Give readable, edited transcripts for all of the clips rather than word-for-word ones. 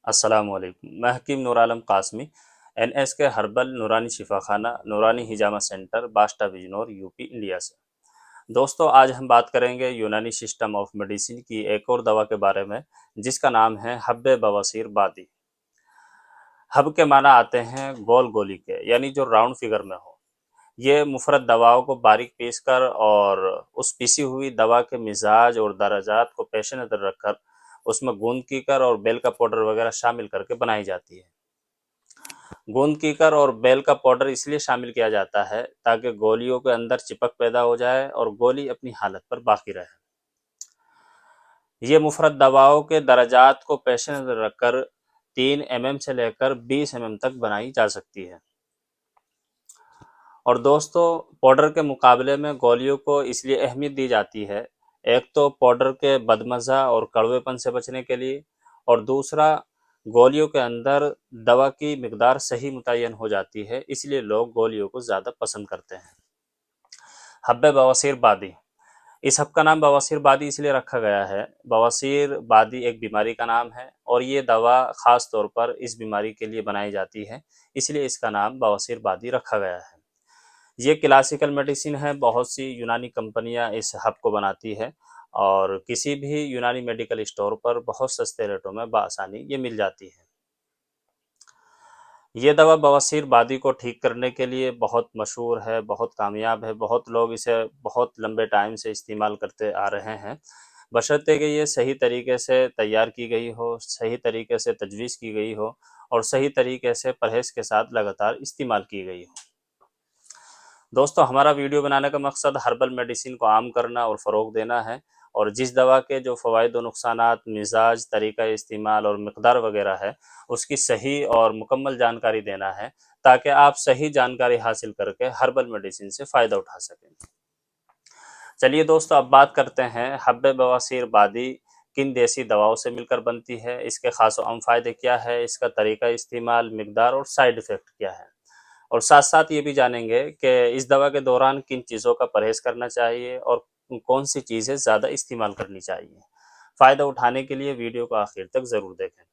अस्सलामुअलैकुम। मैं हकीम Noor Alam Qasmi, NSK herbal नूरानी शिफाखाना नूरानी हिजामा सेंटर बास्टा बिजनौर यूपी इंडिया से। दोस्तों, आज हम बात करेंगे यूनानी सिस्टम ऑफ मेडिसिन की एक और दवा के बारे में, जिसका नाम है हब्बे बवासीर बादी। हब के माना आते हैं गोल गोली के, यानी जो राउंड फिगर में हो। ये मुफरत दवाओं को बारीक पीस कर और उस पीसी हुई दवा के मिजाज और दर्जात को पेश नज़र रखकर उसमें गूंद कीकर और बेल का पाउडर वगैरह शामिल करके बनाई जाती है। गूंद कीकर और बेल का पाउडर इसलिए शामिल किया जाता है ताकि गोलियों के अंदर चिपक पैदा हो जाए और गोली अपनी हालत पर बाकी रहे। ये मुफरत दवाओं के दर्जात को पेश नज़र रखकर 3 mm से लेकर 20 mm तक बनाई जा सकती है। और दोस्तों, पाउडर के मुकाबले में गोलियों को इसलिए अहमियत दी जाती है, एक तो पाउडर के बदमज़ा और कड़वेपन से बचने के लिए, और दूसरा गोलियों के अंदर दवा की मिकदार सही मुतय्यन हो जाती है, इसलिए लोग गोलियों को ज़्यादा पसंद करते हैं। हब्बे बवासीर बादी। इस हब का नाम बवासीर बादी इसलिए रखा गया है, बवासीर बादी एक बीमारी का नाम है और ये दवा ख़ास तौर पर इस बीमारी के लिए बनाई जाती है, इसलिए इसका नाम बवासीर बादी रखा गया है। ये क्लासिकल मेडिसिन है, बहुत सी यूनानी कंपनियां इस हब को बनाती है और किसी भी यूनानी मेडिकल स्टोर पर बहुत सस्ते रेटों में बआसानी ये मिल जाती है। ये दवा बवासीर बादी को ठीक करने के लिए बहुत मशहूर है, बहुत कामयाब है, बहुत लोग इसे बहुत लंबे टाइम से इस्तेमाल करते आ रहे हैं, बशर्ते कि ये सही तरीके से तैयार की गई हो, सही तरीके से तजवीज़ की गई हो और सही तरीके से परहेज़ के साथ लगातार इस्तेमाल की गई हो। दोस्तों, हमारा वीडियो बनाने का मकसद हर्बल मेडिसिन को आम करना और फ़रोग़ देना है, और जिस दवा के जो फ़वाइद और नुकसानात, मिजाज, तरीका इस्तेमाल और मिकदार वगैरह है, उसकी सही और मुकम्मल जानकारी देना है, ताकि आप सही जानकारी हासिल करके हर्बल मेडिसिन से फ़ायदा उठा सकें। चलिए दोस्तों, अब बात करते हैं हब्बे बवासीर बादी किन देसी दवाओं से मिलकर बनती है, इसके ख़ास व आम फ़ायदे क्या है, इसका तरीका इस्तेमाल, मिकदार और साइड इफ़ेक्ट क्या है। और साथ साथ ये भी जानेंगे कि इस दवा के दौरान किन चीज़ों का परहेज़ करना चाहिए और कौन सी चीज़ें ज़्यादा इस्तेमाल करनी चाहिए। फ़ायदा उठाने के लिए वीडियो को आखिर तक ज़रूर देखें।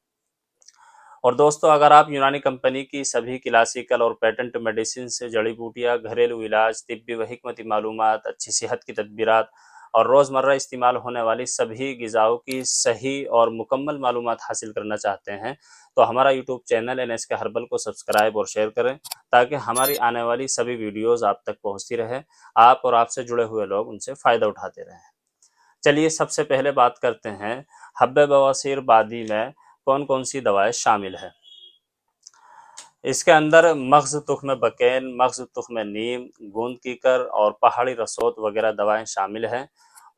और दोस्तों, अगर आप यूनानी कंपनी की सभी क्लासिकल और पेटेंट मेडिसिन से जड़ी बूटियाँ, घरेलू इलाज, तिब्बी व हिकमती मालूमात, अच्छी सेहत की तदबीरात और रोज़मर्रा इस्तेमाल होने वाली सभी ग़िज़ाओं की सही और मुकम्मल मालूमात हासिल करना चाहते हैं, तो हमारा यूट्यूब चैनल NSK हर्बल को सब्सक्राइब और शेयर करें, ताकि हमारी आने वाली सभी वीडियोज़ आप तक पहुँचती रहे, आप और आपसे जुड़े हुए लोग उनसे फ़ायदा उठाते रहें। चलिए, सबसे पहले बात करते हैं हब्बे बवासीर बादी में कौन कौन सी दवाएं शामिल है। इसके अंदर मग़ज़ तुख्म बकेन, मग़ज़ तुख्म नीम, गूंद कीकर और पहाड़ी रसोत वगैरह दवाएं शामिल हैं,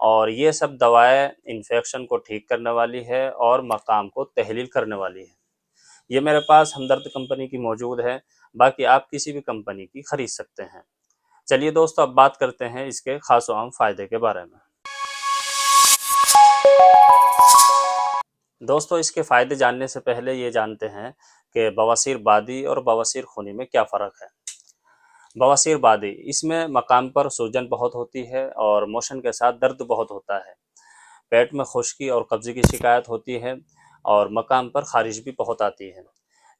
और ये सब दवाएं इन्फेक्शन को ठीक करने वाली है और मकाम को तहलील करने वाली है। ये मेरे पास हमदर्द कंपनी की मौजूद है, बाकी आप किसी भी कंपनी की खरीद सकते हैं। चलिए दोस्तों, अब बात करते हैं इसके खास व आम फायदे के बारे में। दोस्तों, इसके फायदे जानने से पहले ये जानते हैं कि बवासीर बादी और बवासीर खूनी में क्या फ़र्क है। बवासीर बादी, इसमें मकाम पर सूजन बहुत होती है और मोशन के साथ दर्द बहुत होता है। पेट में खुश्की और कब्ज़े की शिकायत होती है और मकाम पर ख़ारिश भी बहुत आती है,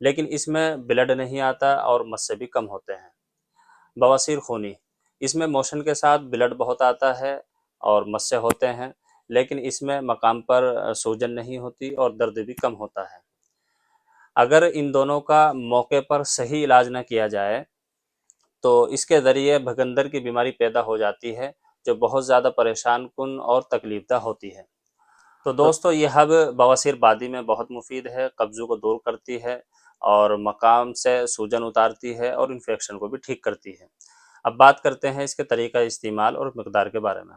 लेकिन इसमें ब्लड नहीं आता और मस्से भी कम होते हैं। बवासीर खूनी, इसमें मोशन के साथ ब्लड बहुत आता है और मस्से होते हैं, लेकिन इसमें मकाम पर सूजन नहीं होती और दर्द भी कम होता है। अगर इन दोनों का मौके पर सही इलाज न किया जाए, तो इसके ज़रिए भगंदर की बीमारी पैदा हो जाती है, जो बहुत ज़्यादा परेशान कुन और तकलीफ़दा होती है। तो दोस्तों, ये हब बवासीर बादी में बहुत मुफीद है, कब्ज़ों को दूर करती है और मकाम से सूजन उतारती है और इन्फेक्शन को भी ठीक करती है। अब बात करते हैं इसके तरीका इस्तेमाल और मिकदार के बारे में।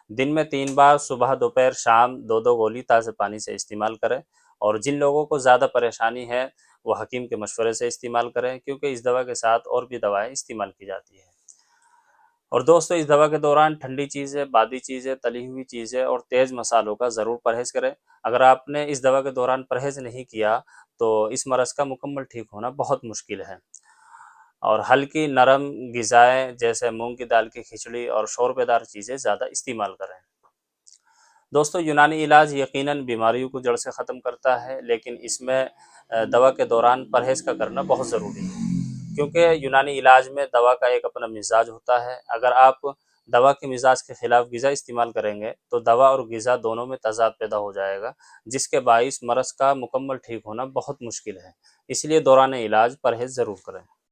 दिन में 3 बार सुबह, दोपहर, शाम 2-2 गोली ताज़े पानी से इस्तेमाल करें, और जिन लोगों को ज़्यादा परेशानी है वो हकीम के मशवरे से इस्तेमाल करें, क्योंकि इस दवा के साथ और भी दवाएं इस्तेमाल की जाती है। और दोस्तों, इस दवा के दौरान ठंडी चीज़ें, बादी चीज़ें, तली हुई चीज़ें और तेज़ मसालों का ज़रूर परहेज़ करें। अगर आपने इस दवा के दौरान परहेज़ नहीं किया, तो इस मरज़ का मुकम्मल ठीक होना बहुत मुश्किल है। और हल्की नरम ग़िज़ाएँ जैसे मूंग की दाल की खिचड़ी और शोरबेदार चीज़ें ज़्यादा इस्तेमाल करें। दोस्तों, यूनानी इलाज यकीनन बीमारियों को जड़ से ख़त्म करता है, लेकिन इसमें दवा के दौरान परहेज़ का करना बहुत ज़रूरी है, क्योंकि यूनानी इलाज में दवा का एक अपना मिजाज होता है। अगर आप दवा के मिजाज के खिलाफ ग़िज़ा इस्तेमाल करेंगे, तो दवा और ग़िज़ा दोनों में तज़ाद पैदा हो जाएगा, जिसके बाइस मर्ज़ का मुकम्मल ठीक होना बहुत मुश्किल है। इसलिए दौरान इलाज परहेज़ ज़रूर करें।